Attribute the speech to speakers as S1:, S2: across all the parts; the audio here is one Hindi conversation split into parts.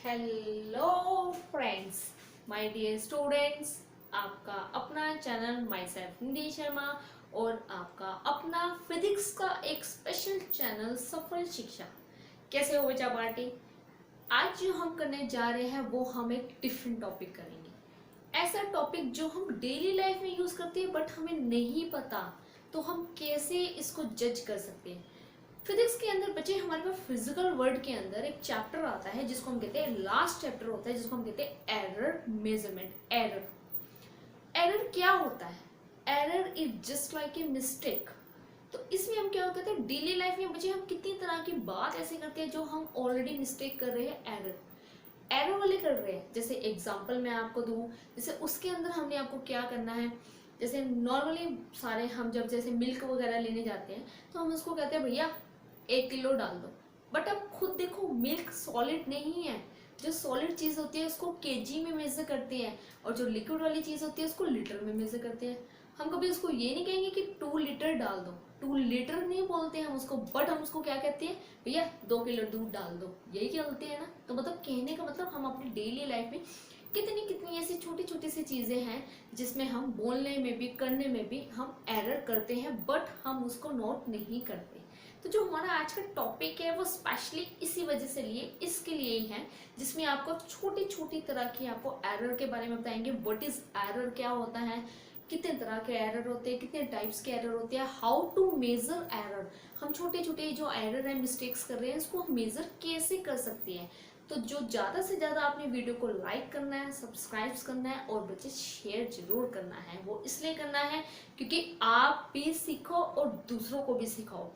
S1: Hello friends, my dear students. आपका अपना channel myself Nidhi Sharma और आपका अपना फिजिक्स का एक स्पेशल चैनल सफल शिक्षा। कैसे हो बच्चा पार्टी? आज जो हम करने जा रहे हैं वो हम एक डिफरेंट टॉपिक करेंगे। ऐसा टॉपिक जो हम डेली लाइफ में यूज करते हैं बट हमें नहीं पता, तो हम कैसे इसको जज कर सकते हैं। फिजिक्स के अंदर बच्चे हमारे पास फिजिकल वर्ल्ड के अंदर एक चैप्टर आता है जिसको हम कहते हैं, लास्ट चैप्टर होता है जिसको हम कहते हैं एरर मेजरमेंट। एरर एरर क्या होता है? Error is just like a mistake. तो इसमें हम क्या कहते हैं, डेली लाइफ में बच्चे हम कितनी तरह की बात ऐसे करते हैं जो हम ऑलरेडी मिस्टेक कर रहे हैं, एरर वाले कर रहे हैं। जैसे एग्जांपल मैं आपको दूं, जैसे उसके अंदर हमने आपको क्या करना है, जैसे नॉर्मली सारे हम जब जैसे मिल्क वगैरह लेने जाते हैं तो हम उसको कहते हैं भैया 1 किलो डाल दो। बट अब खुद देखो, मिल्क सॉलिड नहीं है। जो सॉलिड चीज होती है उसको केजी में मेजर करते हैं और जो लिक्विड वाली चीज होती है उसको लीटर में मेजर करते हैं। हम कभी उसको ये नहीं कहेंगे कि 2 लीटर डाल दो, 2 लीटर नहीं बोलते हैं हम उसको, बट हम उसको क्या कहते हैं, भैया 2 किलो दूध डाल दो, यही कहते हैं ना। तो मतलब कहने का मतलब हम अपनी डेली लाइफ में कितनी कितनी ऐसी छोटी छोटी सी चीजें हैं जिसमें हम बोलने में भी करने में भी हम एरर करते हैं, बट हम उसको नोट नहीं करते। तो जो हमारा आज का टॉपिक है वो स्पेशली इसी वजह से लिए इसके लिए ही है, जिसमें आपको छोटी छोटी तरह की आपको एरर के बारे में बताएंगे। व्हाट इज एरर, क्या होता है, कितने तरह के एरर होते हैं, कितने टाइप्स के एरर होते हैं, हाउ टू मेजर एरर। हम छोटे छोटे जो एरर है, मिस्टेक्स कर रहे हैं, इसको हम मेजर कैसे कर सकते हैं। तो जो ज़्यादा से ज़्यादा आपने वीडियो को लाइक करना है, सब्सक्राइब करना है और बच्चे शेयर जरूर करना है। वो इसलिए करना है क्योंकि आप भी सीखो और दूसरों को भी सिखाओ।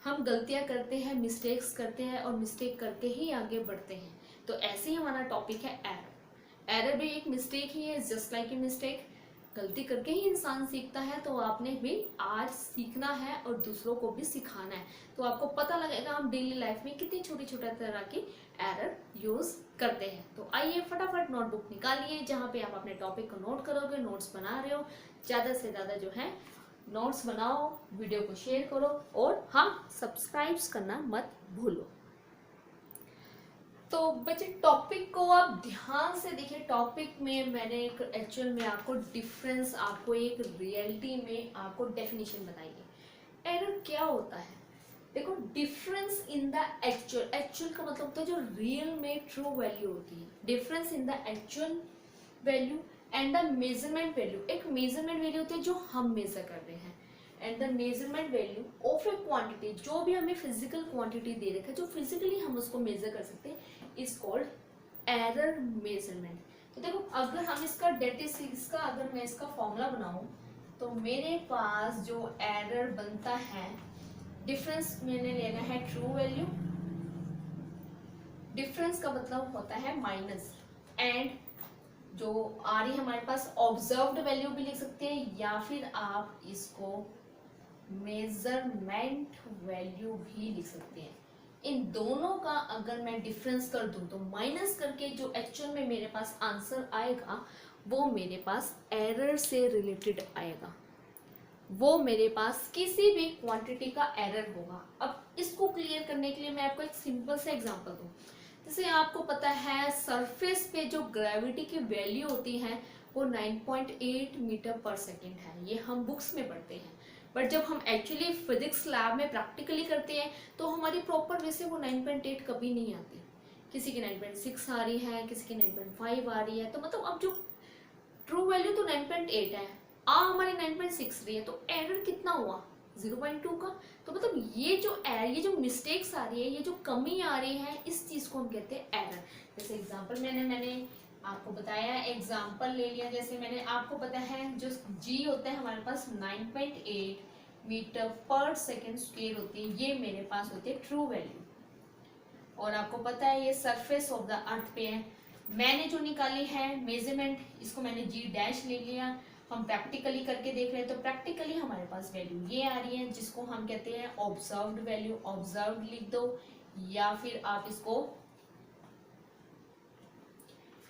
S1: हम गलतियां करते हैं, मिस्टेक्स करते हैं और मिस्टेक करके ही आगे बढ़ते हैं। तो ऐसे ही हमारा टॉपिक है एरर। एरर भी एक मिस्टेक ही है, जस्ट लाइक ए मिस्टेक। गलती करके ही इंसान सीखता है, तो आपने भी आज सीखना है और दूसरों को भी सिखाना है। तो आपको पता लगेगा हम डेली लाइफ में कितनी छोटी छोटी तरह की एरर यूज करते हैं। तो आइए फटाफट नोटबुक निकालिए, जहाँ पे आप अपने टॉपिक को नोट करोगे, नोट्स बना रहे हो, ज़्यादा से ज़्यादा जो है नोट्स बनाओ, वीडियो को शेयर करो और हाँ, सब्सक्राइब करना मत भूलो। तो बच्चे टॉपिक को आप ध्यान से देखिए। टॉपिक में मैंने एक एक्चुअल में आपको डिफरेंस, आपको एक रियलिटी में आपको डेफिनेशन बताई है। एरर क्या होता है? देखो, difference in the actual, actual का मतलब होता है जो रियल में ट्रू वैल्यू होती है। Difference in the actual value and the measurement value. एक मेजरमेंट वैल्यू होती है जो हम मेजर कर रहे हैं, and the measurement value of A quantity, जो भी हमें फिजिकल क्वांटिटी दे रखा है, जो फिजिकली हम उसको मेजर कर सकते हैं, इज कॉल्ड एरर मेजरमेंट। तो देखो, अगर हम इसका इसका अगर मैं इसका फॉर्मूला बनाऊं तो मेरे पास जो एरर बनता है, डिफरेंस मैंने लेना है ट्रू वैल्यू, डिफरेंस का मतलब होता है माइनस, एंड जो आ रही है हमारे पास ऑब्जर्व्ड वैल्यू भी लिख सकते हैं, या फिर आप इसको मेजरमेंट वैल्यू भी लिख सकते हैं। इन दोनों का अगर मैं डिफरेंस कर दूं तो माइनस करके जो एक्चुअल में मेरे पास आंसर आएगा वो मेरे पास एरर से रिलेटेड आएगा, वो मेरे पास किसी भी क्वांटिटी का एरर होगा। अब इसको क्लियर करने के लिए मैं आपको एक सिंपल सा एग्जांपल दूं। जैसे आपको पता है सरफेस पे जो ग्रेविटी की वैल्यू होती है वो 9.8 मीटर पर सेकेंड है, ये हम बुक्स में पढ़ते हैं। बट जब हम एक्चुअली फिजिक्स लैब में प्रैक्टिकली करते हैं तो हमारी प्रॉपर वे से वो 9.8 कभी नहीं आती। किसी की 9.6 आ रही है, किसी की 9.5 आ रही है। तो मतलब अब जो ट्रू वैल्यू तो 9.8 है, हमारी 9.6 रही है, तो एरर कितना हुआ? 0.2 का। तो मतलब ये जो मिस्टेक्स आ रही है, ये जो कमी आ रही है, इस चीज को हम कहते हैं एरर। जैसे एग्जांपल मैंने आपको बताया, एग्जांपल ले लिया। जैसे मैंने आपको पता है जो जी होता है हमारे पास 9.8 मीटर पर सेकेंड स्क्वायर होती है, ये मेरे पास होती है ट्रू वैल्यू। और आपको पता है ये सरफेस ऑफ द अर्थ पे है। मैंने जो निकाली है मेजरमेंट, इसको मैंने जी डैश ले लिया। हम प्रैक्टिकली करके देख रहे हैं तो प्रैक्टिकली हमारे पास वैल्यू ये आ रही है, जिसको हम कहते हैं ऑब्जर्व्ड वैल्यू। ऑब्जर्व्ड लिख दो, या फिर आप इसको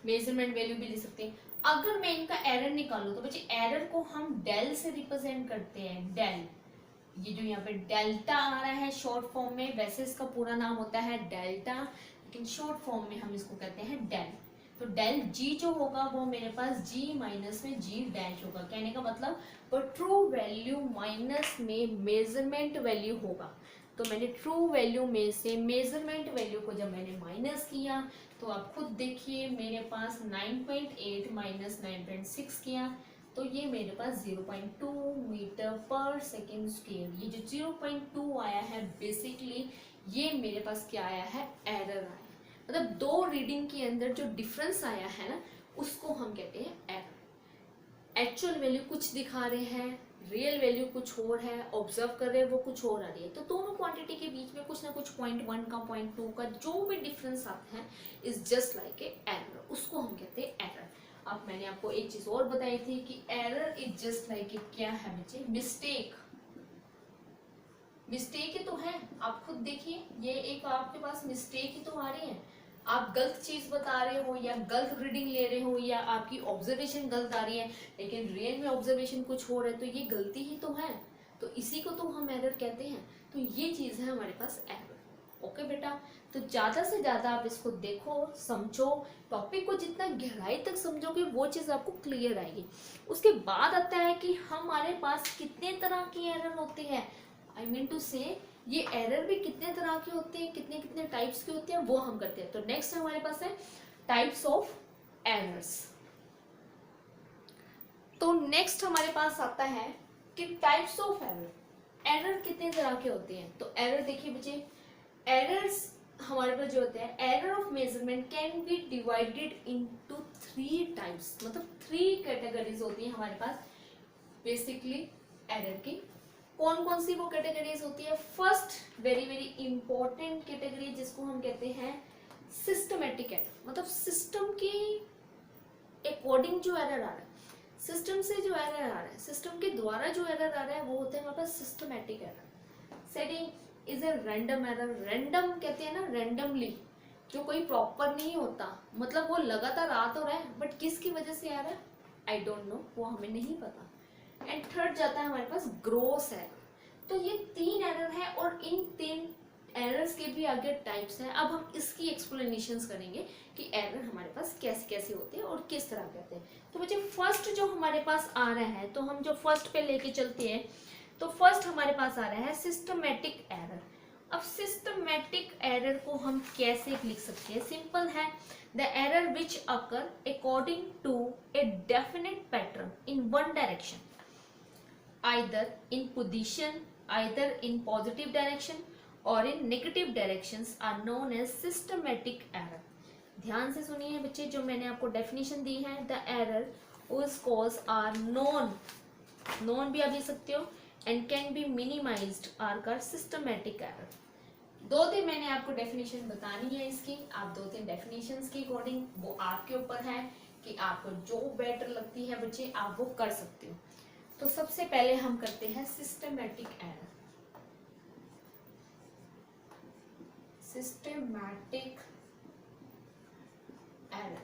S1: मेजरमेंट वैल्यू भी लिख सकते हैं। अगर मैं इनका एरर निकालूं तो बच्चे एरर को हम डेल से रिप्रेजेंट करते हैं। डेल, ये जो यहाँ पे डेल्टा आ रहा है शॉर्ट फॉर्म में, वैसे इसका पूरा नाम होता है डेल्टा, लेकिन शॉर्ट फॉर्म में हम इसको कहते हैं डेल। तो डेल जी जो होगा वो मेरे पास जी माइनस में जी डैश होगा। कहने का मतलब वो ट्रू वैल्यू माइनस में मेजरमेंट वैल्यू होगा। तो मैंने ट्रू वैल्यू में से मेजरमेंट वैल्यू को जब मैंने माइनस किया तो आप खुद देखिए मेरे पास 9.8 माइनस 9.6 किया तो ये मेरे पास 0.2 मीटर पर सेकेंड स्क्वायर। ये जो 0.2 आया है बेसिकली ये मेरे पास क्या आया है, एरर आया। मतलब दो रीडिंग के अंदर जो डिफरेंस आया है ना उसको हम कहते हैं एरर। एक्चुअल वैल्यू कुछ दिखा रहे हैं, रियल वैल्यू कुछ और है, ऑब्जर्व कर रहे हैं वो कुछ और आ रही है। तो दोनों क्वांटिटी के बीच में कुछ ना कुछ 0.1 का 0.2 का जो भी डिफरेंस आता है is just like A error, उसको हम कहते हैं एरर। अब मैंने आपको एक चीज और बताई थी कि एरर इज जस्ट लाइक ए क्या है बच्चे, मिस्टेक। मिस्टेक ही तो है, आप खुद देखिए ये एक आपके पास मिस्टेक ही तो आ रही है। आप गलत चीज बता रहे हो या गलत रीडिंग ले रहे हो या आपकी ऑब्जर्वेशन गलत आ रही है लेकिन रियल में ऑब्जर्वेशन कुछ हो रहा है तो ये गलती ही तो है। तो इसी को तो हम एरर कहते हैं। तो ये चीज है हमारे पास एरर। ओके बेटा, तो ज्यादा से ज्यादा आप इसको देखो, समझो, टॉपिक को जितना गहराई तक समझोगे वो चीज आपको क्लियर आएगी। उसके बाद आता है कि हमारे पास कितने तरह की एरर होती है। आई मीन टू से ये एरर भी कितने तरह के होते हैं, कितने कितने टाइप्स के होते हैं वो हम करते हैं। तो नेक्स्ट हमारे पास है टाइप्स ऑफ एरर्स। तो नेक्स्ट हमारे पास आता है कि टाइप्स ऑफ एरर। एरर कितने तरह के होते हैं। तो एरर देखिए बच्चे, एरर्स हमारे पास जो होते हैं, error of measurement can be divided into 3 types. मतलब 3 कैटेगरीज होती हैं हमारे पास बेसिकली एरर की। कौन कौन सी वो कैटेगरीज होती है। First very very important category जिसको हम कहते हैं सिस्टमेटिक एरर। मतलब सिस्टम के अकॉर्डिंग जो एरर आ रहा है, सिस्टम से जो एरर आ रहा है, सिस्टम के द्वारा जो एरर आ रहा है वो होता है हमारे पास systematic error. Setting is a random error. Random कहते हैं ना, रैंडमली, जो कोई प्रॉपर नहीं होता। मतलब वो लगातार आ तो रहा है बट किसकी वजह से आ रहा है आई डोंट नो, वो हमें नहीं पता। एंड थर्ड जाता है हमारे पास ग्रॉस एरर। तो ये 3 एरर है और इन 3 एरर्स के भी आगे टाइप्स हैं। अब हम इसकी एक्सप्लेनेशंस करेंगे कि एरर हमारे पास कैसे कैसे होते हैं और किस तरह के होते हैं। तो बच्चे फर्स्ट जो हमारे पास आ रहा है, तो हम जो फर्स्ट पे लेके चलते हैं, तो फर्स्ट हमारे पास आ रहा है सिस्टमेटिक एरर। अब सिस्टमेटिक एरर को हम कैसे लिख सकते हैं, सिंपल है, the error which occur according to a definite pattern in one direction, either in position, either in positive direction or in negative directions are known as systematic error। ध्यान से सुनिए बच्चे, जो मैंने आपको डेफिनेशन दी है, the error whose cause are known भी आप लिख सकते हो and can be minimized are called systematic error। 2-3 मैंने आपको डेफिनेशन बतानी है इसकी, आप 2-3 डेफिनेशंस के अकॉर्डिंग, वो आपके ऊपर है कि आपको जो बेटर लगती है बच्चे आप वो कर सकते हो। तो सबसे पहले हम करते हैं सिस्टमेटिक एरर। सिस्टमैटिक एरर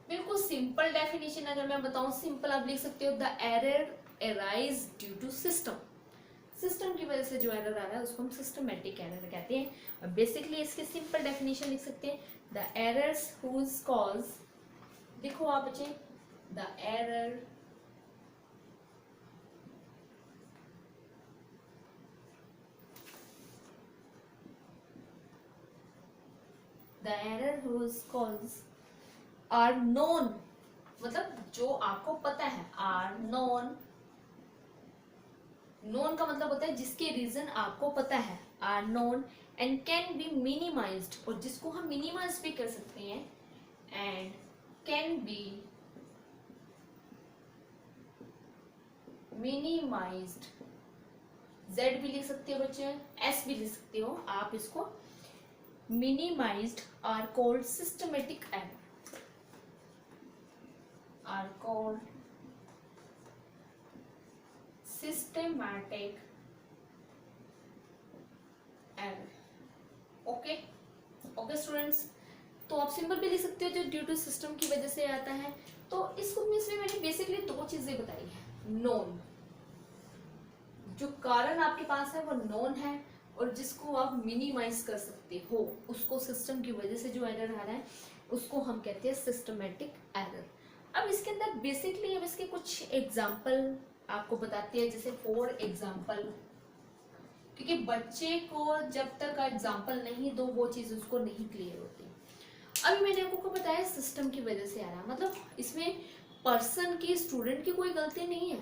S1: बिल्कुल सिंपल डेफिनेशन अगर मैं बताऊं, सिंपल आप लिख सकते हो, the error arise due to system. System की वजह से जो एरर आ रहा है उसको हम सिस्टमैटिक एरर कहते हैं। और बेसिकली इसके सिंपल डेफिनेशन लिख सकते हैं, द एरर्स हुज कॉज, देखो आप बच्चे, the error the error whose cause are known, मतलब जो आपको पता है, are known, known का मतलब होता है जिसके रीजन आपको पता है, are known and can be minimized, और जिसको हम मिनिमाइज भी कर सकते हैं, and can be minimized, z भी लिख सकते हो बच्चे, s भी लिख सकते हो आप इसको, minimized are called systematic error, are called systematic error। Okay okay students, तो आप सिंपल भी लिख सकते हो जो ड्यू टू सिस्टम की वजह से आता है। तो इसको इसमें मैंने बेसिकली 2 चीजें बताई है। नोन, जो कारण आपके पास है वो नोन है, और जिसको आप मिनिमाइज कर सकते हो, उसको सिस्टम की वजह से जो एरर आ रहा है उसको हम कहते हैं सिस्टमेटिक एरर। अब इसके अंदर बेसिकली अब इसके कुछ एग्जाम्पल आपको बताते हैं, जैसे फॉर एग्जाम्पल, क्योंकि बच्चे को जब तक एग्जाम्पल नहीं दो वो चीज़ उसको नहीं क्लियर होती। अभी मैंने आपको बताया सिस्टम की वजह से आ रहा है, मतलब इसमें पर्सन की, स्टूडेंट की कोई गलती नहीं है,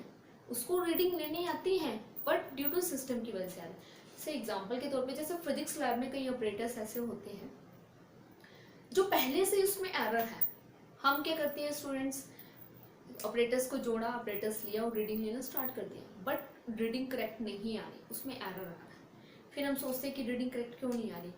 S1: उसको रीडिंग लेनी आती है, बट ड्यू टू सिस्टम की वजह से आ रहा है। जैसे एग्जांपल के तौर पे, जैसे फिजिक्स लैब में कई ऑपरेटर्स ऐसे होते हैं जो पहले से उसमें एरर है। हम क्या करते हैं स्टूडेंट्स, ऑपरेटर्स को जोड़ा, ऑपरेटर्स लिया और रीडिंग लेना स्टार्ट कर दिया, बट रीडिंग करेक्ट नहीं आ रही, उसमें एरर आ रहा है। फिर हम सोचते हैं कि रीडिंग करेक्ट क्यों नहीं आ रही।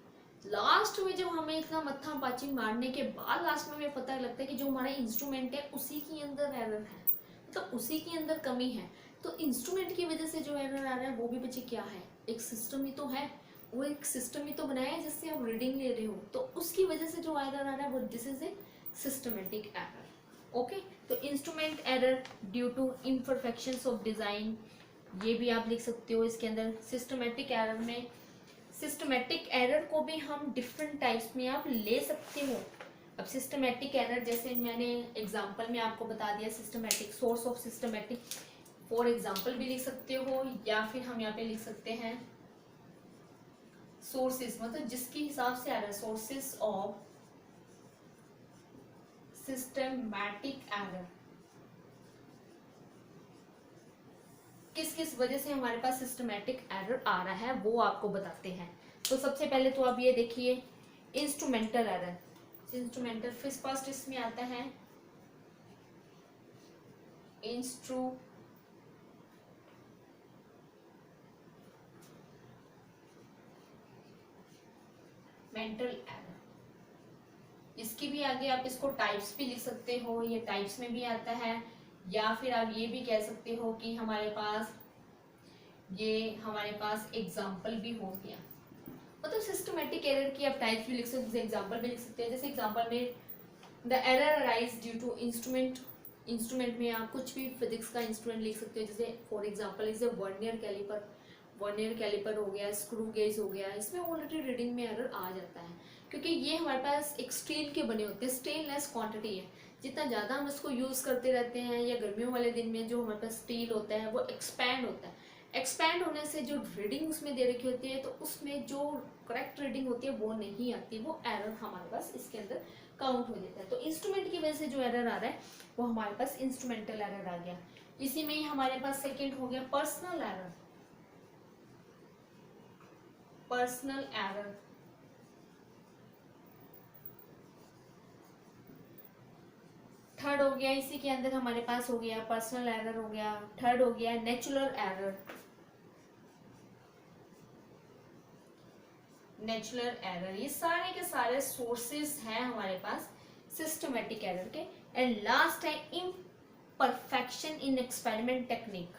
S1: लास्ट में जब हमें इतना मत्था पाची मारने के बाद लास्ट में हमें पता लगता है कि जो हमारा इंस्ट्रूमेंट है उसी के अंदर एरर है, मतलब उसी के अंदर कमी है। तो इंस्ट्रूमेंट की वजह से जो एरर आ रहा है वो भी बच्चे क्या है, एक सिस्टम ही तो है, वो एक सिस्टम ही तो बनाया है जिससे आप रीडिंग ले रहे हो, तो उसकी वजह से जो एरर आ रहा है वो this is a systematic error. Okay, तो instrument error due to imperfections of design, ये भी आप लिख सकते हो इसके अंदर। सिस्टमेटिक एरर में, सिस्टमेटिक एरर को भी हम डिफरेंट टाइप्स में आप ले सकते हो। अब सिस्टमेटिक एरर जैसे मैंने एग्जांपल में आपको बता दिया, systematic, source of systematic, for example भी लिख सकते हो, या फिर हम यहाँ पे लिख सकते हैं सोर्सेस, मतलब जिसके हिसाब से आ रहा है, सोर्सेस ऑफ सिस्टमैटिक एरर, किस किस वजह से हमारे पास सिस्टमैटिक एरर आ रहा है वो आपको बताते हैं। तो सबसे पहले तो आप ये देखिए इंस्ट्रूमेंटल एरर। इंस्ट्रूमेंटल फर्स्ट इसमें आता है इंस्ट्रूमेंटल एरर। इसकी भी आगे आप इसको टाइप्स भी लिख सकते हो, ये टाइप्स में भी आता है, या फिर आप ये भी कह सकते हो कि हमारे पास एग्जाम्पल भी हो गया। मतलब सिस्टमेटिक एरर की आप टाइप्स भी लिख सकते हो, एग्जाम्पल भी लिख सकते हैं। जैसे एग्जाम्पल में the error arise due to instrument, instrument में आप कुछ भी फिजिक्स का इंस्ट्रूमेंट लिख सकते हो, जैसे for example is vernier calliper, vernier calliper हो गया, स्क्रू गेज हो गया, इसमें ऑलरेडी रीडिंग में एरर आ जाता है, क्योंकि ये हमारे पास एक स्टील के बने होते हैं, स्टेनलेस क्वांटिटी है, जितना ज़्यादा हम इसको यूज़ करते रहते हैं, या गर्मियों वाले दिन में जो हमारे पास स्टील होता है वो एक्सपैंड होता है, एक्सपैंड होने से जो रीडिंग उसमें दे रखी होती है, तो उसमें जो करेक्ट रीडिंग होती है वो नहीं आती, वो एरर हमारे पास इसके अंदर काउंट हो जाता है। तो इंस्ट्रूमेंट की वजह से जो एरर आ रहा है वो हमारे पास इंस्ट्रूमेंटल एरर आ गया। इसी में ही हमारे पास सेकेंड हो गया personal error. Personal error, third हो गया, इसी के अंदर हमारे पास हो गया पर्सनल एरर हो गया। थर्ड हो गया नेचुरल एरर, नेचुरल एरर। ये सारे के सारे सोर्सेस हैं हमारे पास सिस्टमेटिक एरर के। एंड लास्ट है imperfection in experiment technique.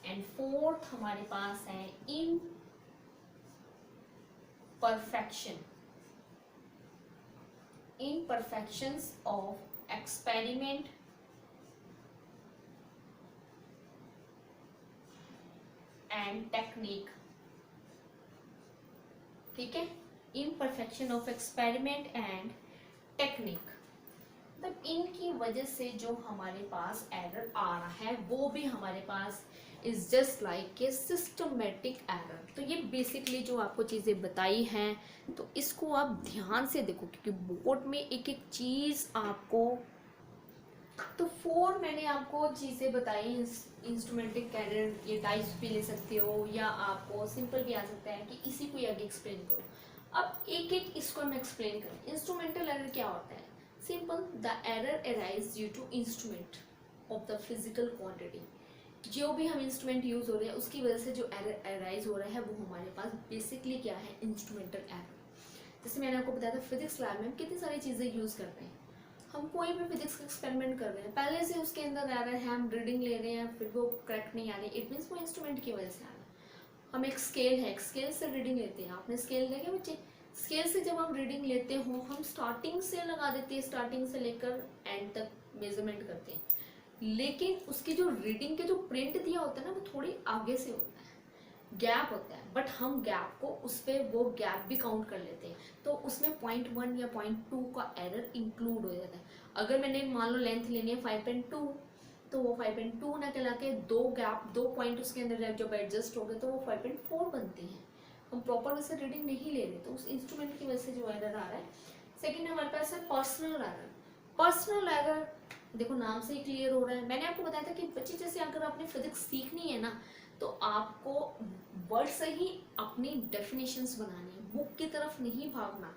S1: And fourth हमारे पास है imperfections of experiment and technique। ठीक है, imperfection of experiment and technique, मतलब इनकी वजह से जो हमारे पास एरर आ रहा है वो भी हमारे पास is just like a systematic error. तो ये बेसिकली जो आपको चीज़ें बताई हैं, तो इसको आप ध्यान से देखो, क्योंकि बोर्ड में एक एक चीज़ आपको, तो 4 मैंने आपको चीज़ें बताई इंस्ट्रूमेंटिक एरर, ये टाइप्स भी ले सकते हो, या आपको सिंपल भी आ सकता है कि इसी को आगे एक्सप्लेन करो। अब एक एक इसको हम एक्सप्लेन करें। इंस्ट्रूमेंटल एरर क्या होता है? Simple, the error arise due to instrument of the physical quantity. जो भी हम इंस्ट्रूमेंट यूज हो रहे हैं उसकी वजह से जो एरर अराइज हो रहा है वो हमारे पास बेसिकली क्या है, इंस्ट्रूमेंटल एरर। जैसे मैंने आपको बताया था फिजिक्स लैब में हम कितनी सारी चीज़ें यूज कर रहे हैं, हम कोई भी फिजिक्स का एक्सपेरिमेंट कर रहे हैं, पहले से उसके अंदर एरर है, हम रीडिंग ले रहे हैं फिर वो करेक्ट नहीं आ रही, इट मीन्स वो इंस्ट्रूमेंट की वजह से आ रहा है। हम एक स्केल है, एक स्केल से रीडिंग लेते हैं, आपने स्केल देखे बच्चे, स्केल से जब हम रीडिंग लेते हो हम स्टार्टिंग से लगा देते हैं, स्टार्टिंग से लेकर एंड तक मेजरमेंट करते हैं, लेकिन उसकी जो रीडिंग के जो प्रिंट दिया होता है ना वो थोड़ी आगे से होता है, गैप होता है, बट हम गैप को उस पर वो गैप भी काउंट कर लेते हैं, तो उसमें 0.1 या 0.2 का एरर इंक्लूड हो जाता है। अगर मैंने मान लो लेंथ लेनी है 5.2, तो वो 5.2 ना कहला के दो पॉइंट उसके अंदर जब एडजस्ट हो गए तो वो 5.4 बनती है। हम प्रॉपर वैसे रीडिंग नहीं ले रहे, तो उस इंस्ट्रूमेंट की वजह से जो एरर आ रहा है। सेकेंड हमारे पास है पर्सनल एरर। पर्सनल एरर देखो नाम से ही क्लियर हो रहा है। मैंने आपको बताया था कि बच्चे जैसे अगर आपने फिजिक्स सीखनी है ना, तो आपको वर्ड से ही अपनी डेफिनेशंस बनानी है, बुक की तरफ नहीं भागना।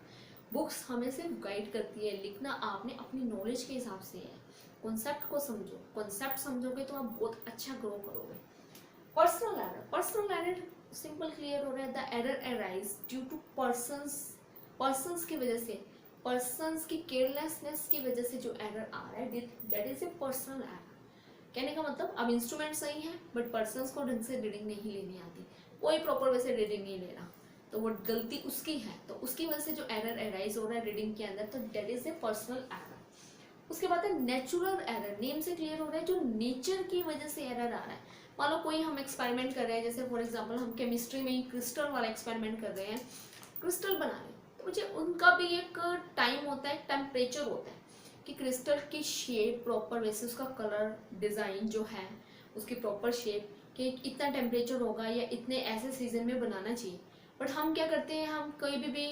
S1: बुक्स हमें सिर्फ गाइड करती है, लिखना आपने अपनी नॉलेज के हिसाब से है। कॉन्सेप्ट को समझो, कॉन्सेप्ट समझोगे तो आप बहुत अच्छा ग्रो करोगे। Personal error, personal error simple clear हो रहा है। The error arise due to persons की वजह से, पर्सन्स की केयरलेसनेस की वजह से जो एरर आ रहा है, that is A personal error. कहने का मतलब अब इंस्ट्रूमेंट सही है बट पर्सन्स को ढंग से रीडिंग नहीं लेनी आती, कोई प्रॉपर वैसे रीडिंग नहीं ले रहा, तो वो गलती उसकी है, तो उसकी वजह से जो एरर अराइज हो रहा है रीडिंग के अंदर, तो that is A personal error. उसके बाद है नेचुरल एरर। नेम से क्लियर हो रहा है जो नेचर की वजह से एरर आ रहा है। मान लो कोई हम एक्सपेरिमेंट कर रहे हैं, जैसे फॉर एग्जांपल हम केमिस्ट्री में ही क्रिस्टल वाला एक्सपेरिमेंट कर रहे हैं, क्रिस्टल बना रहे हैं, तो मुझे उनका भी एक टाइम होता है, टेम्परेचर होता है कि क्रिस्टल की शेप प्रॉपर वैसे उसका कलर डिज़ाइन जो है उसकी प्रॉपर शेप कि इतना टेम्परेचर होगा या इतने ऐसे सीजन में बनाना चाहिए। बट हम क्या करते हैं, हम कोई भी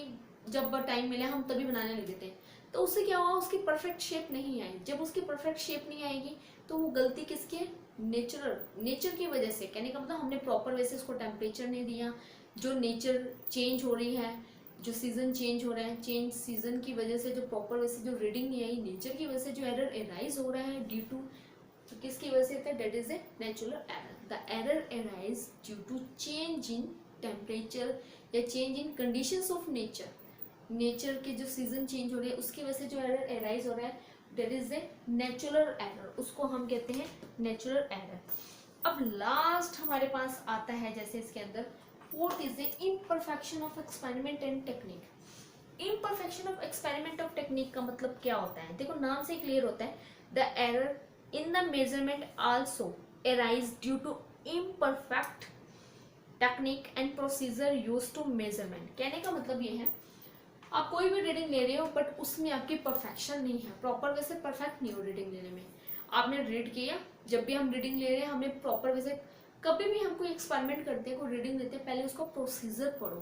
S1: जब टाइम मिले हम तभी बनाने लग जाते हैं, तो उससे क्या हुआ, उसकी परफेक्ट शेप नहीं आई। जब उसकी परफेक्ट शेप नहीं आएगी तो वो गलती किसकी है, नेचर की वजह से। कहने का मतलब हमने प्रॉपर वैसे उसको टेम्परेचर नहीं दिया, जो नेचर चेंज हो रही है, जो सीजन चेंज हो रहा है, चेंज सीजन की वजह से जो प्रॉपर वैसे जो रीडिंग नहीं आई, नेचर की वजह से जो एरर एराइज हो रहा है ड्यू टू, तो किसकी वजह से, that is a natural error. The error arise due to change in temperature या change in conditions of nature के जो सीजन चेंज हो रहे हैं उसकी वजह से जो एरर एराइज हो रहा है, that is a natural error, उसको हम कहते हैं नेचुरल एरर। अब लास्ट हमारे पास आता है जैसे इसके अंदर fourth is a imperfection of experiment and technique. Imperfection of experiment of technique का मतलब क्या होता है, देखो नाम से क्लियर होता है, the error in the measurement also arise due to imperfect technique and procedure use to measurement. कहने का मतलब ये है, आप कोई भी रीडिंग ले रहे हो बट उसमें आपकी परफेक्शन नहीं है, प्रॉपर वैसे परफेक्ट नहीं हो रीडिंग लेने में। आपने रीड किया, जब भी हम रीडिंग ले रहे हैं हमें प्रॉपर वैसे, कभी भी हम कोई एक्सपेरिमेंट करते हैं, कोई रीडिंग लेते हैं, पहले उसका प्रोसीजर पढ़ो।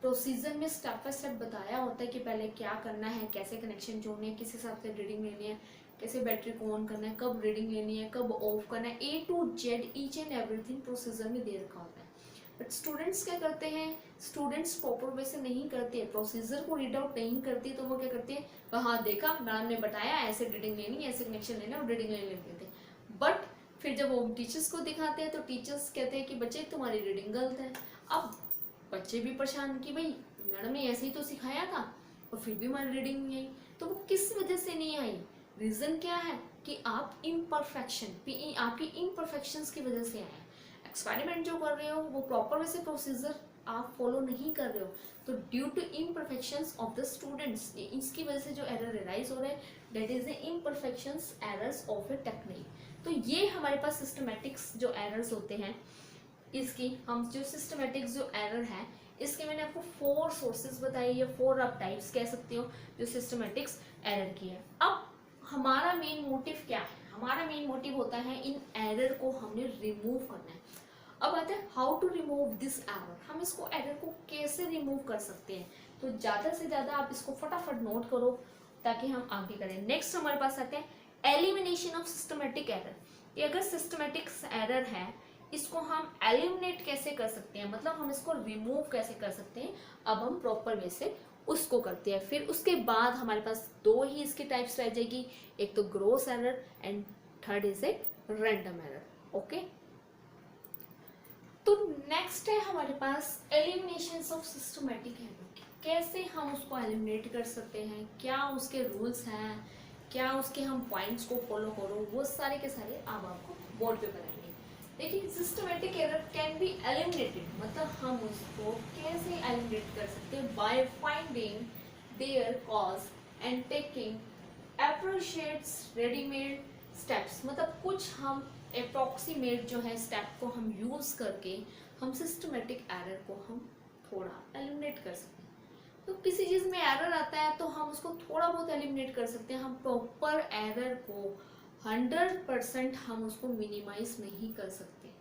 S1: प्रोसीजर में स्टेप बाय स्टेप बताया होता है कि पहले क्या करना है, कैसे कनेक्शन जोड़ने हैं, किस हिसाब से रीडिंग लेनी है, कैसे बैटरी को ऑन करना है, कब रीडिंग लेनी है, कब ऑफ करना है, A to Z each and everything procedure में दे रखा होता है। बट स्टूडेंट्स क्या करते हैं, स्टूडेंट्स प्रॉपर वे से नहीं करते, प्रोसीजर को रीड आउट नहीं करते, तो वो क्या करते हैं, वहाँ देखा मैडम ने बताया ऐसे रीडिंग लेनी है, ऐसे कनेक्शन लेना है, और रीडिंग लेने लगते थे। बट फिर जब वो टीचर्स को दिखाते हैं तो टीचर्स कहते हैं कि बच्चे तुम्हारी रीडिंग गलत है। अब बच्चे भी परेशान कि भाई मैडम ने ऐसे ही तो सिखाया था और फिर भी हमारी रीडिंग नहीं आई, तो वो किस वजह से नहीं आई, रीज़न क्या है कि आप इम्परफेक्शन, आपकी इम्परफेक्शंस की वजह से आया। एक्सपेरिमेंट जो कर रहे हो वो प्रॉपर वैसे प्रोसीजर आप फॉलो नहीं कर रहे हो, तो due to imperfections of the students, इसकी वजह से जो एरर अराइज हो रहा है, that is the imperfections errors of a technique. तो ये हमारे पास सिस्टमेटिक्स जो एरर्स होते हैं, इसकी हम जो सिस्टमेटिक्स जो एरर है, इसके मैंने आपको 4 सोर्सेज बताई या 4 आप टाइप्स कह सकते हो जो सिस्टमेटिक्स एरर की है। अब हमारा मेन मोटिव क्या है, हमारा मेन मोटिव होता है इन एरर को हमने रिमूव करना है। अब आता है how to remove this error, हम इसको एरर को कैसे रिमूव कर सकते हैं, तो ज़्यादा से ज़्यादा आप इसको फटाफट नोट करो ताकि हम आगे करें। नेक्स्ट हमारे पास आते हैं एलिमिनेशन ऑफ सिस्टमेटिक एरर। ये अगर सिस्टमेटिक्स एरर है इसको हम एलिमिनेट कैसे कर सकते हैं, मतलब हम इसको रिमूव कैसे कर सकते हैं, अब हम प्रॉपर वे से उसको करते हैं। फिर उसके बाद हमारे पास 2 ही इसकी टाइप्स रह जाएगी, एक तो gross error and third is a random error. Okay, तो नेक्स्ट है हमारे पास एलिमिनेशन ऑफ सिस्टमेटिक एरर। कैसे हम उसको एलिमिनेट कर सकते हैं, क्या उसके रूल्स हैं, क्या उसके हम पॉइंट्स को फॉलो करो, वो सारे के सारे अब आपको बोर्ड पे बनाएंगे। देखिए systematic error can be eliminated, मतलब हम उसको कैसे एलिमिनेट कर सकते हैं, by finding there cause and taking appropriate readymade steps. मतलब कुछ हम अप्रोक्सीमेट जो है स्टेप को हम यूज़ करके हम सिस्टमेटिक एरर को हम थोड़ा एलिमिनेट कर सकते हैं। तो किसी चीज़ में एरर आता है तो हम उसको थोड़ा बहुत एलिमिनेट कर सकते हैं, हम प्रॉपर एरर को 100% हम उसको मिनिमाइज नहीं कर सकते।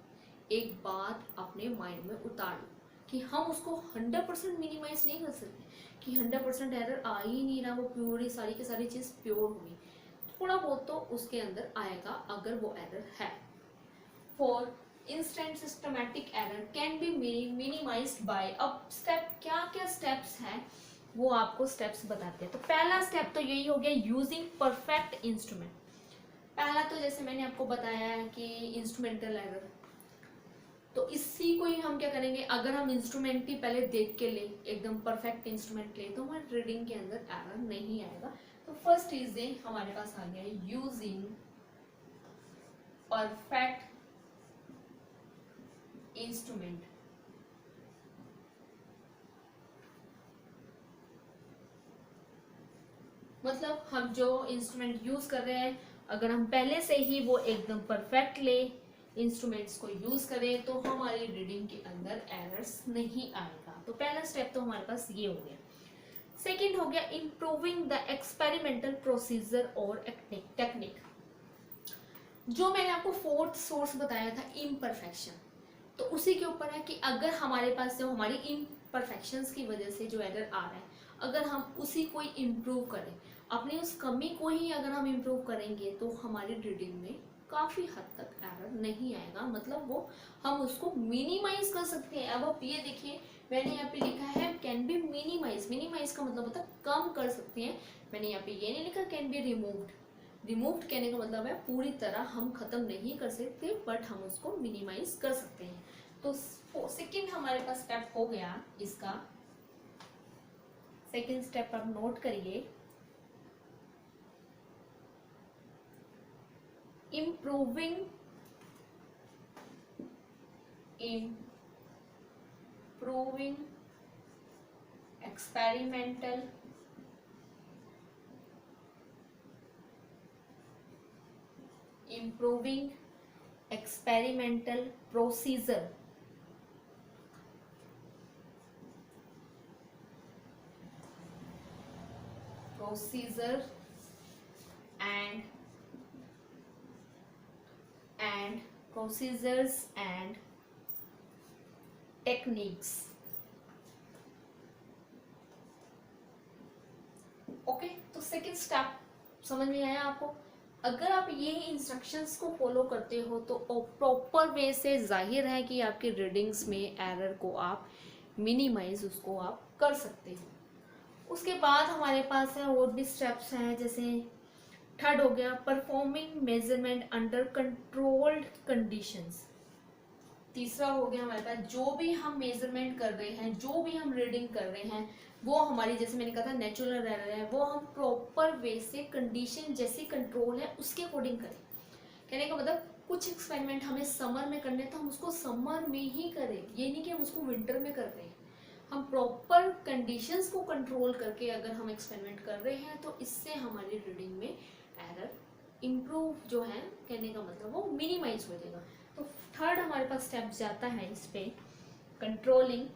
S1: एक बात अपने माइंड में उतार लो कि हम उसको 100% मिनिमाइज नहीं कर सकते, कि 100% एरर आ ही नहीं रहा, वो प्योर सारी की सारी चीज़ प्योर होगी, थोड़ा बहुत तो उसके अंदर आएगा अगर वो एरर है। For instant systematic error can be minimised by अब स्टेप, क्या क्या स्टेप्स हैं वो आपको स्टेप्स बताते हैं। तो पहला स्टेप तो यही हो गया, यूजिंग परफेक्ट इंस्ट्रूमेंट। पहला तो जैसे मैंने आपको बताया है कि इंस्ट्रूमेंटल एरर, तो इसी को ही हम क्या करेंगे, अगर हम इंस्ट्रूमेंट ही पहले देख के ले, एकदम परफेक्ट इंस्ट्रूमेंट ले, तो हमारे रीडिंग के अंदर एरर नहीं आएगा। तो फर्स्ट चीजें हमारे पास आ गया है यूजिंग परफेक्ट इंस्ट्रूमेंट। मतलब हम जो इंस्ट्रूमेंट यूज कर रहे हैं, अगर हम पहले से ही वो एकदम परफेक्ट ले, इंस्ट्रूमेंट्स को यूज करें, तो हमारी रीडिंग के अंदर एरर्स नहीं आएगा। तो पहला स्टेप तो हमारे पास ये हो गया। सेकंड हो गया इम्प्रूविंग द एक्सपेरिमेंटल प्रोसीजर और टेक्निक। जो मैंने आपको फोर्थ सोर्स बताया था इम्परफेक्शन, तो उसी के ऊपर है कि अगर हमारे पास जो हमारी इम्परफेक्शंस की वजह से जो एरर आ रहा है, अगर हम उसी को इम्प्रूव करें, अपनी उस कमी को ही अगर हम इम्प्रूव करेंगे, तो हमारी रीडिंग में काफ़ी हद तक एरर नहीं आएगा। मतलब वो हम उसको मिनिमाइज कर सकते हैं। अब आप ये देखिए, मैंने यहाँ पे लिखा है कैन बी मिनिमाइज। मिनिमाइज का मतलब होता है कम कर सकते हैं। मैंने यहाँ पे ये नहीं लिखा कैन बी रिमूव्ड। रिमूव्ड कहने का मतलब है पूरी तरह हम खत्म नहीं कर सकते, बट हम उसको मिनिमाइज कर सकते हैं। तो सेकंड हमारे पास स्टेप हो गया इसका। सेकंड स्टेप आप नोट करिए, improving experimental procedure and procedures and techniques। Okay, तो सेकंड स्टेप समझ में आया आपको? अगर आप ये इंस्ट्रक्शंस को फॉलो करते हो तो प्रॉपर वे से जाहिर है कि आपकी रीडिंग्स में एरर को आप मिनिमाइज उसको आप कर सकते हो। उसके बाद हमारे पास है और भी स्टेप्स हैं, जैसे थर्ड हो गया performing measurement under controlled conditions. तीसरा हो गया हमारे पास जो भी हम मेजरमेंट कर रहे हैं, जो भी हम रीडिंग कर रहे हैं, वो हमारी जैसे मैंने कहा था नेचुरल एरर है, वो हम प्रॉपर वे से कंडीशन जैसी कंट्रोल है उसके अकॉर्डिंग करें। कहने का मतलब कुछ एक्सपेरिमेंट हमें समर में करने तो हम उसको समर में ही करें, ये नहीं कि हम उसको विंटर में कर रहे हैं। हम प्रॉपर कंडीशंस को कंट्रोल करके अगर हम एक्सपेरिमेंट कर रहे हैं तो इससे हमारी रीडिंग में एरर इम्प्रूव जो है, कहने का मतलब वो मिनिमाइज हो जाएगा। तो थर्ड हमारे पास स्टेप जाता है इस पे controlling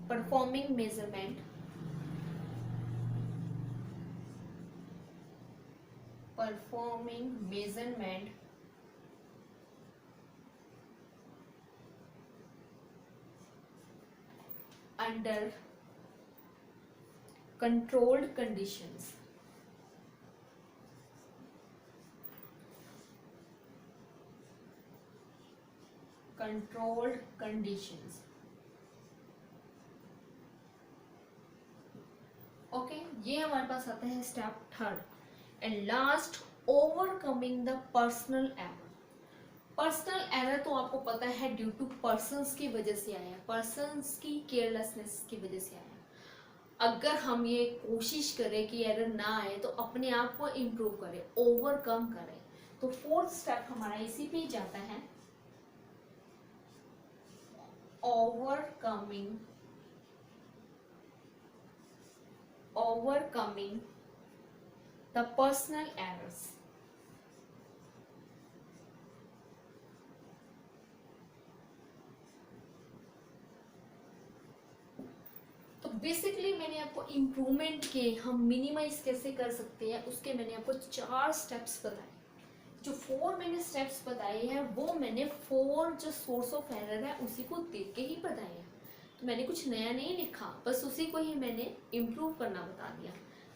S1: performing measurement under controlled conditions. Okay, ये हमारे पास आता है step third. And last overcoming the personal error. Personal error तो आपको पता है ड्यू टू पर्सन्स की वजह से आया, पर्सन्स की केयरलेसनेस की वजह से आया। अगर हम ये कोशिश करें कि एरर ना आए तो अपने आप को इम्प्रूव करें, ओवरकम करें, तो फोर्थ स्टेप हमारा इसी पे ही जाता है, overcoming the personal errors। Basically मैंने आपको इम्प्रूवमेंट के हम मिनिमाइज कैसे कर सकते हैं उसके मैंने आपको 4 स्टेप्स बताए। जो 4 मैंने स्टेप्स बताए हैं वो मैंने 4 जो सोर्स ऑफ एरर है उसी को देख के ही बताए हैं। तो मैंने कुछ नया नहीं लिखा, बस उसी को ही मैंने इम्प्रूव करना बता दिया।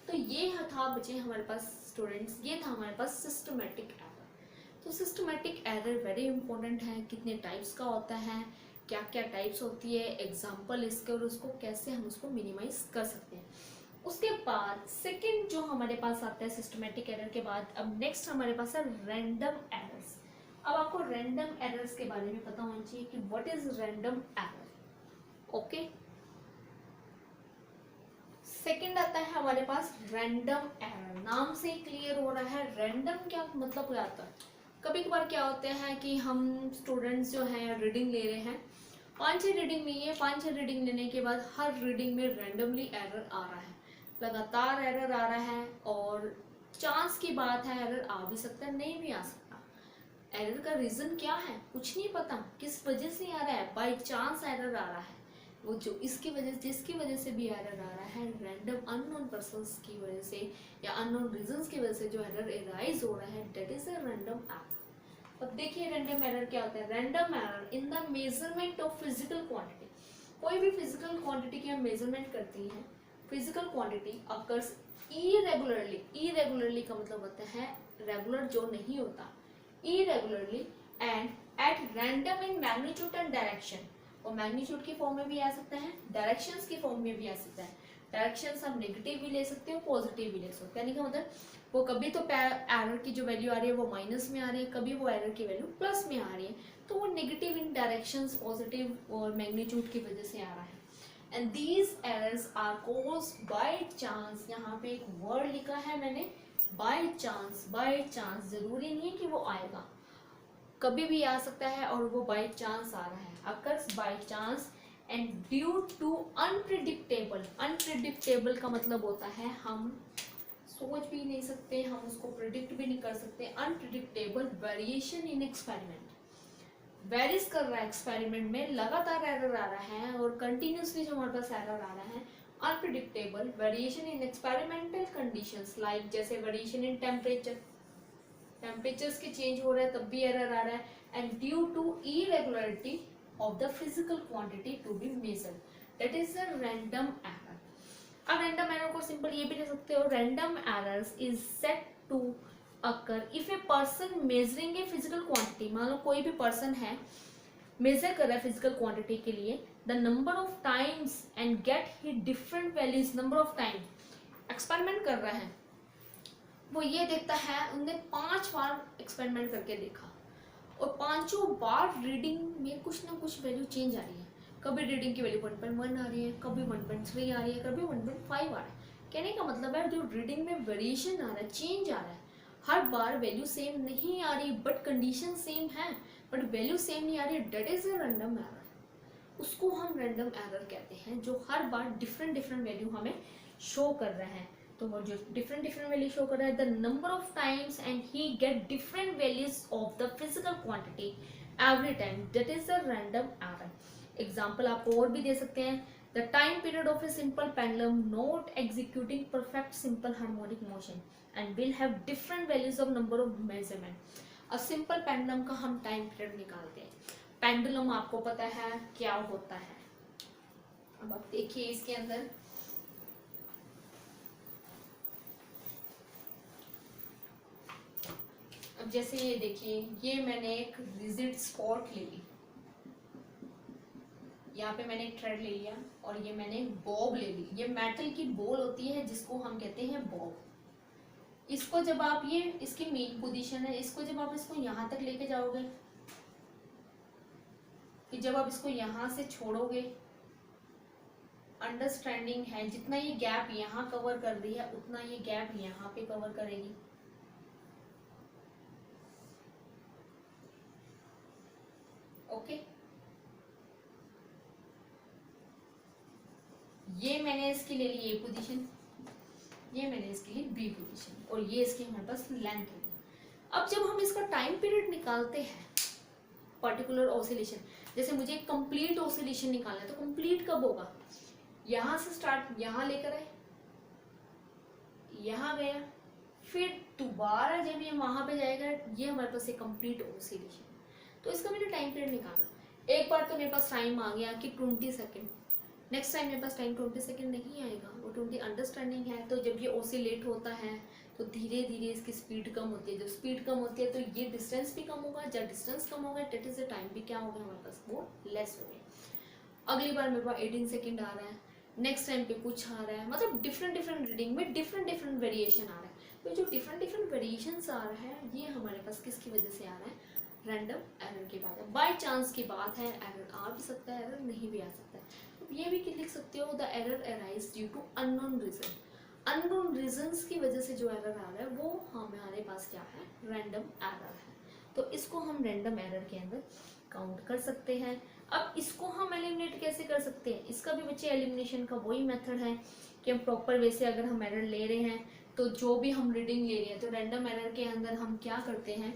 S1: तो ये था बच्चे हमारे पास स्टूडेंट्स, ये था हमारे पास सिस्टमेटिक एरर। तो सिस्टमेटिक एरर वेरी इंपॉर्टेंट है, कितने टाइप्स का होता है, क्या क्या टाइप्स होती है, एग्जाम्पल इसके, और उसको कैसे हम उसको मिनिमाइज कर सकते हैं। उसके बाद सेकंड जो हमारे पास आता है सिस्टमेटिक एरर के बाद, अब नेक्स्ट हमारे पास है रैंडम एरर्स। अब आपको रैंडम एरर्स के बारे में पता होना चाहिए कि what is random error. Okay, second आता है हमारे पास रैंडम एरर। नाम से क्लियर हो रहा है रैंडम क्या मतलब क्या आता है। कभी कभार क्या होता है कि हम स्टूडेंट्स जो हैं रीडिंग ले रहे हैं, 5-6 रीडिंग ली है, 5-6 रीडिंग लेने के बाद हर रीडिंग में रैंडमली एरर आ रहा है, लगातार एरर आ रहा है, और चांस की बात है एरर आ भी सकता है नहीं भी आ सकता। एरर का रीज़न क्या है कुछ नहीं पता, किस वजह से आ रहा है, बाई चांस एरर आ रहा है, वो जो इसकी वजह जिसकी वजह से भी एरर आ रहा है, रैंडम अननोन पर्सन्स की वजह से या अननोन रीजंस की वजह से जो एरर एराइज हो रहा है, that is a random error. अब देखिए रैंडम एरर क्या होता है। Random error in the measurement of physical quantity. कोई भी फिजिकल क्वांटिटी की हम मेजरमेंट करते हैं, physical quantity occurs irregularly. Irregularly का मतलब होता है रेगुलर जो नहीं होता, irregularly and at random in magnitude and direction. और मैग्नीट्यूड की फॉर्म में भी आ सकता है, डायरेक्शंस की फॉर्म में भी आ सकता है। डायरेक्शंस हम नेगेटिव भी ले सकते हो, पॉजिटिव भी ले सकते हैं। यानी कि मतलब वो कभी तो एरर की जो वैल्यू आ रही है वो माइनस में आ रही है, कभी वो एरर की वैल्यू प्लस में आ रही है, तो वो नेगेटिव इन डायरेक्शंस, पॉजिटिव और मैग्नीट्यूड की वजह से आ रहा है। And these errors are caused by chance. यहाँ पे एक वर्ड लिखा है मैंने, बाय चांस। बाय चांस जरूरी नहीं है कि वो आएगा, कभी भी आ सकता है, और वो बाय चांस आ रहा है, occurs by chance and due to unpredictable. Unpredictable का मतलब होता है हम सोच भी नहीं सकते, हम उसको प्रिडिक्ट भी नहीं कर सकते। अनप्रिडिक्टेबल वेरिएशन इन एक्सपेरिमेंट, वेरीज कर रहा है एक्सपेरिमेंट में, लगातार एरर आ रहा है और कंटिन्यूसली जो हमारे पास एरर आ रहा है। Unpredictable variation in experimental conditions, like जैसे वेरिएशन इन टेम्परेचर, टेम्परेचर्स के चेंज हो रहा है तब भी एरर आ रहा है। And due to irregularity of the physical quantity to be measured, that is a random error. अब रैंडम एरर को सिंपल ये भी ले सकते हो, random errors is set to occur if a person measuring a physical quantity. मान लो कोई भी पर्सन है, मेजर कर रहा है फिजिकल क्वांटिटी के लिए, the number of times and get he different values. Number of time experiment कर रहा है, वो ये देखता है, उनने 5 बार एक्सपेरिमेंट करके देखा और 5 बार रीडिंग में कुछ ना कुछ वैल्यू चेंज आ रही है। कभी रीडिंग की वैल्यू 1.1 आ रही है, कभी 1.3 आ रही है, कभी 1.5 आ रहा है। कहने का मतलब है जो रीडिंग में वेरिएशन आ रहा है, चेंज आ रहा है, हर बार वैल्यू सेम नहीं आ रही बट कंडीशन सेम है, बट वैल्यू सेम नहीं आ रही, that is a random error. उसको हम रैंडम एरर कहते हैं, जो हर बार डिफरेंट डिफरेंट वैल्यू हमें शो कर रहा है। तो वो जो डिफरेंट वैल्यू शो कर रहा है, the number of times and he get different values of the physical quantity every time, that is a random error. Example आपको और भी दे सकते हैं, the time period of a simple pendulum not executing perfect simple harmonic motion and will have different values of number of measurement. अब सिंपल पेंडुलम का हम टाइम पीरियड निकालते हैं। पेंडुलम आपको पता है क्या होता है। अब आप देखिए इसके अंदर अब जैसे ये देखिए, ये मैंने एक रिजिड स्पॉट ले ली, यहाँ पे मैंने एक थ्रेड ले लिया और ये मैंने बॉब ले ली। ये मेटल की बॉल होती है जिसको हम कहते हैं बॉब। इसको जब आप, ये इसकी मेन पोजीशन है, इसको जब आप इसको यहाँ तक लेके जाओगे, फिर जब आप इसको यहाँ से छोड़ोगे, अंडरस्टैंडिंग है जितना ये गैप यहाँ कवर कर रही है उतना ये गैप यहाँ पे कवर करेगी। ओके, ये मैंने इसकी ले ली ए पोजीशन, ये मैंने इसके लिए बी पोजीशन, और ये इसकी हमारे पास लेंथ है। अब जब हम इसका टाइम पीरियड निकालते हैं पर्टिकुलर ऑसिलेशन, जैसे मुझे कंप्लीट ऑसिलेशन निकालना है, तो कंप्लीट कब होगा, यहाँ से स्टार्ट यहाँ लेकर आए, यहाँ गया, फिर दोबारा जब ये वहां पे जाएगा, ये हमारे पास एक कंप्लीट ऑसिलेशन है। तो इसका मैंने टाइम पीरियड निकाला। एक बार तो मेरे पास टाइम आ गया कि 20 सेकेंड, नेक्स्ट टाइम मेरे पास टाइम 20 सेकेंड नहीं आएगा, वो 20 अंडरस्टैंडिंग है। तो जब ये ऑसिलेट होता है तो धीरे धीरे इसकी स्पीड कम होती है। जब स्पीड कम होती है तो ये डिस्टेंस भी कम होगा, जब डिस्टेंस कम होगा डेट इज द टाइम भी क्या होगा हमारे पास, वो लेस हो गया। अगली बार मेरे पास 18 सेकेंड आ रहा है, नेक्स्ट टाइम पे कुछ आ रहा है, मतलब डिफरेंट डिफरेंट रीडिंग में डिफरेंट डिफरेंट वेरिएशन आ रहा है। तो जो डिफरेंट डिफरेंट वेरिएशन आ रहा है ये हमारे पास किसकी वजह से आ रहा है, रैंडम एरर की बात है। बाय चांस की बात है, एरर आ भी सकता है, एरर नहीं भी आ सकता है। तो ये भी लिख सकते हो, the error arise due to unknown reason. Unknown reasons की वजह से जो एरर आ रहा है वो हमारे पास क्या है, रैंडम एरर है। तो इसको हम रैंडम एरर के अंदर काउंट कर सकते हैं। अब इसको हम एलिमिनेट कैसे कर सकते हैं, इसका भी बच्चे एलिमिनेशन का वही मेथड है कि हम प्रॉपर वे से अगर हम एरर ले रहे हैं तो जो भी हम रीडिंग ले रहे हैं, तो रैंडम एरर के अंदर हम क्या करते हैं,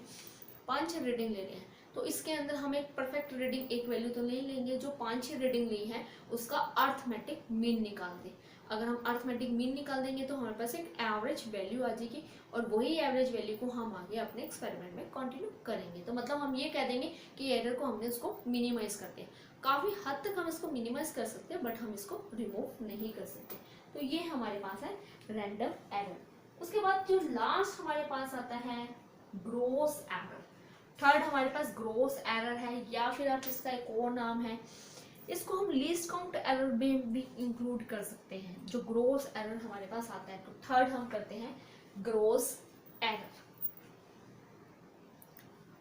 S1: 5-6 रीडिंग ले रहे हैं तो इसके अंदर हम एक परफेक्ट रीडिंग एक वैल्यू तो नहीं लेंगे, जो 5-6 रीडिंग ली है उसका अर्थमेटिक मीन निकाल दें। अगर हम अर्थमेटिक मीन निकाल देंगे तो हमारे पास एक एवरेज वैल्यू आ जाएगी और वही एवरेज वैल्यू को हम आगे अपने एक्सपेरिमेंट में कंटिन्यू करेंगे। तो मतलब हम ये कह देंगे कि एरर को हमने उसको मिनिमाइज करते हैं। काफ़ी हद तक हम इसको मिनिमाइज कर सकते हैं बट हम इसको रिमूव नहीं कर सकते। तो ये हमारे पास है रैंडम एरर। उसके बाद जो लास्ट हमारे पास आता है ग्रोस एरर। थर्ड हमारे पास ग्रोस एरर है, या फिर आप इसका एक और नाम है, इसको हम लीस्ट काउंट एरर में भी इंक्लूड कर सकते हैं। जो ग्रोस एरर हमारे पास आता है तो थर्ड हम करते हैं ग्रोस एरर।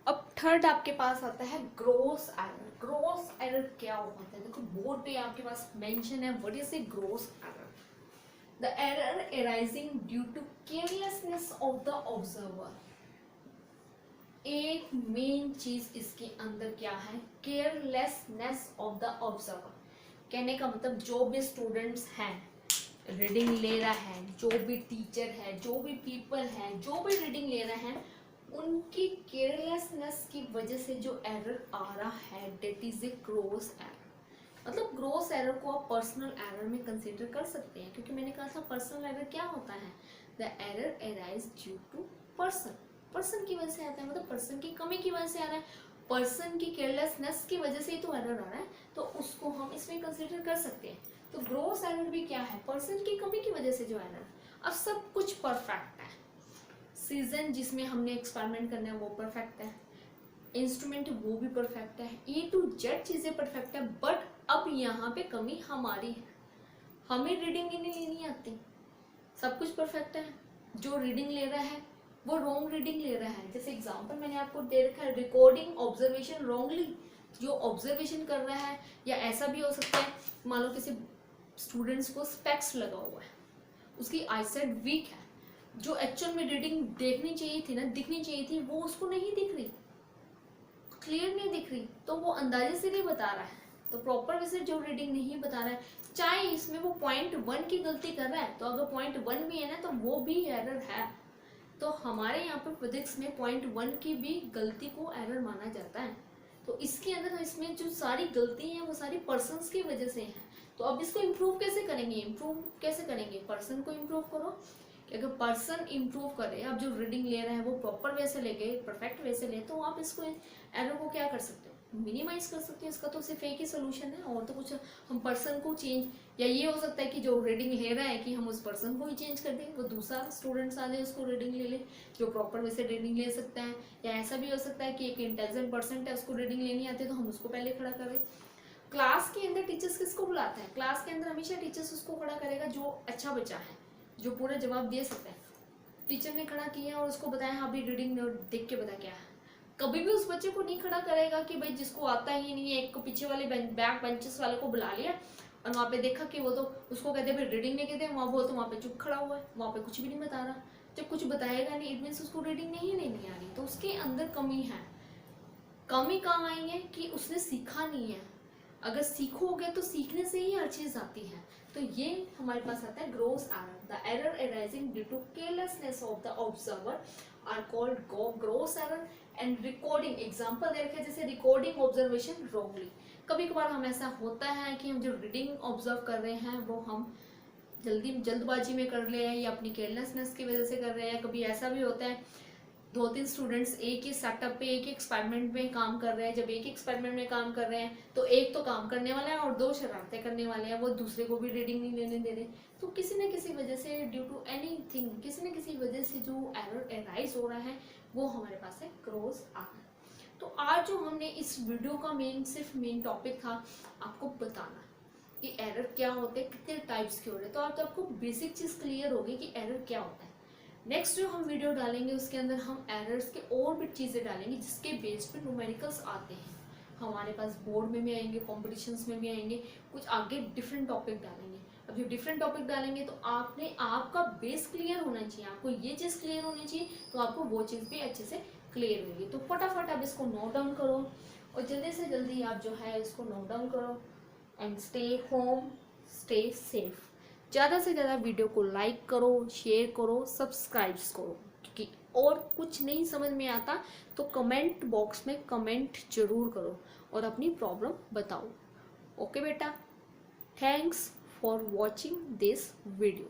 S1: अब थर्ड आपके पास आता है ग्रोस एरर। ग्रोस एरर क्या होता है, देखो बोर्ड पे आपके पास मेंशन है what is a gross error. The error arising due to carelessness of the observer. एक मेन चीज इसके अंदर क्या है, केयरलेसनेस ऑफ द ऑब्जर्वर। कहने का मतलब जो भी स्टूडेंट्स हैं, रीडिंग ले रहा है, जो भी टीचर है, जो भी पीपल है, जो भी रीडिंग ले रहे हैं, उनकी केयरलेसनेस की वजह से जो एरर आ रहा है that is a gross error. मतलब ग्रोस एरर को आप पर्सनल एरर में कंसीडर कर सकते हैं, क्योंकि मैंने कहा था पर्सनल एरर क्या होता है, the error arise due to person की वजह से आता है, मतलब पर्सन की कमी की वजह से आ रहा है, पर्सन की केयरलेसनेस की वजह से ही तो एरर आ रहा है, तो उसको हम इसमें कंसीडर कर सकते हैं। तो ग्रोस एरर भी क्या है, पर्सन की कमी की वजह से जो एरर। अब सब कुछ परफेक्ट है, सीजन जिसमें हमने एक्सपेरिमेंट करना है वो परफेक्ट है, इंस्ट्रूमेंट वो भी परफेक्ट है, ए टू जेड चीजें परफेक्ट है, बट अब यहाँ पे कमी हमारी है, हमें रीडिंग ही नहीं लेनी आती। सब कुछ परफेक्ट है, जो रीडिंग ले रहा है वो रॉन्ग रीडिंग ले रहा है। जैसे एग्जांपल मैंने आपको दे रखा है, रिकॉर्डिंग ऑब्जर्वेशन रॉन्गली, जो ऑब्जर्वेशन कर रहा है, या ऐसा भी हो सकता है मान लो किसी स्टूडेंट्स को स्पेक्स लगा हुआ है, उसकी आईसाइट वीक है, जो एक्चुअल में रीडिंग देखनी चाहिए थी ना, दिखनी चाहिए थी, वो उसको नहीं दिख रही, क्लियर नहीं दिख रही, तो वो अंदाजे से नहीं बता रहा है। तो प्रॉपर वैसे जो रीडिंग नहीं बता रहा है, चाहे इसमें वो 0.1 की गलती कर रहा है, तो अगर 0.1 भी है ना तो वो भी एरर है। तो हमारे यहाँ पर फिजिक्स में 0.1 की भी गलती को एरर माना जाता है। तो इसके अंदर इसमें जो सारी गलती है वो सारी पर्सन्स की वजह से है। तो अब इसको इम्प्रूव कैसे करेंगे, इम्प्रूव कैसे करेंगे, पर्सन को इम्प्रूव करो कि अगर पर्सन इम्प्रूव करे, आप जो रीडिंग ले रहे हैं वो प्रॉपर वे से लेके परफेक्ट वे से ले, तो आप इसको एरर को क्या कर सकते हो, मिनिमाइज कर सकते हो। इसका तो सिर्फ एक ही सोल्यूशन है, और तो कुछ हम पर्सन को चेंज, या ये हो सकता है कि जो रीडिंग ले रहा है कि हम उस पर्सन को ही चेंज कर दें, वो दूसरा स्टूडेंट्स आ जाए उसको रीडिंग ले ले जो प्रॉपर वैसे रीडिंग ले सकता है। या ऐसा भी हो सकता है कि एक इंटेलिजेंट पर्सन है, उसको रीडिंग लेनी आती है, तो हम उसको पहले खड़ा करें। क्लास के अंदर टीचर्स किसको बुलाता है, क्लास के अंदर हमेशा टीचर्स उसको खड़ा करेगा जो अच्छा बच्चा है, जो पूरा जवाब दे सकता है। टीचर ने खड़ा किया और उसको बताया हाँ भाई रीडिंग देख के बता क्या है। कभी भी उस बच्चे को नहीं खड़ा करेगा कि भाई जिसको आता ही नहीं है, एक को पीछे वाले बैक बेंचेस वाले को बुला लिया और वहाँ पे देखा कि वो तो उसको कहते हैं भाई रीडिंग नहीं कहते, वहाँ वो तो वहाँ पे चुप खड़ा हुआ है, वहाँ पे कुछ भी नहीं बता रहा। जब कुछ बताएगा नहीं, इट मीन्स उसको रीडिंग नहीं लेनी आ रही, तो उसके अंदर कमी है। कमी कहाँ आई है कि उसने सीखा नहीं है। अगर सीखोगे तो सीखने से ही हर चीज आती है। तो ये हमारे पास आता है gross error. The error arising due to carelessness of the observer are called gross error. And recording example दे रखे जैसे रिकॉर्डिंग ऑब्जर्वेशन रॉन्गली। कभी कभार हम ऐसा होता है कि हम जो रीडिंग ऑब्जर्व कर रहे हैं वो हम जल्दबाजी में कर रहे हैं या अपनी केयरलेसनेस की वजह से कर रहे हैं। कभी ऐसा भी होता है 2-3 स्टूडेंट्स एक ही सेटअप पे एक ही एक्सपेरिमेंट में काम कर रहे हैं। जब एक ही एक्सपेरिमेंट में काम कर रहे हैं तो एक तो काम करने वाला है और 2 शरारतें करने वाले हैं, वो दूसरे को भी रीडिंग नहीं लेने दे रहे। तो किसी न किसी वजह से ड्यू टू एनीथिंग, किसी न किसी वजह से जो एरर अराइज हो रहा है वो हमारे पास है ग्रोस एरर। तो आज जो हमने इस वीडियो का मेन टॉपिक था आपको बताना कि एरर क्या होते हैं, कितने टाइप्स के हो रहे हैं। तो आपको बेसिक चीज क्लियर होगी कि एरर क्या होता है। नेक्स्ट जो हम वीडियो डालेंगे उसके अंदर हम एरर्स के और भी चीज़ें डालेंगे जिसके बेस पे न्यूमेरिकल्स आते हैं हमारे पास, बोर्ड में भी आएंगे, कॉम्पिटिशन्स में भी आएंगे, कुछ आगे डिफरेंट टॉपिक डालेंगे। अब जो डिफरेंट टॉपिक डालेंगे तो आपका बेस क्लियर होना चाहिए, आपको ये चीज़ क्लियर होनी चाहिए तो आपको वो चीज़ भी अच्छे से क्लियर होगी। तो फटाफट आप इसको नोट डाउन करो और जल्दी से जल्दी आप जो है इसको नोट डाउन करो। And stay home, stay safe. ज़्यादा से ज़्यादा वीडियो को लाइक करो, शेयर करो, सब्सक्राइब करो। क्योंकि और कुछ नहीं समझ में आता तो कमेंट बॉक्स में कमेंट जरूर करो और अपनी प्रॉब्लम बताओ। ओके बेटा, thanks for watching this video.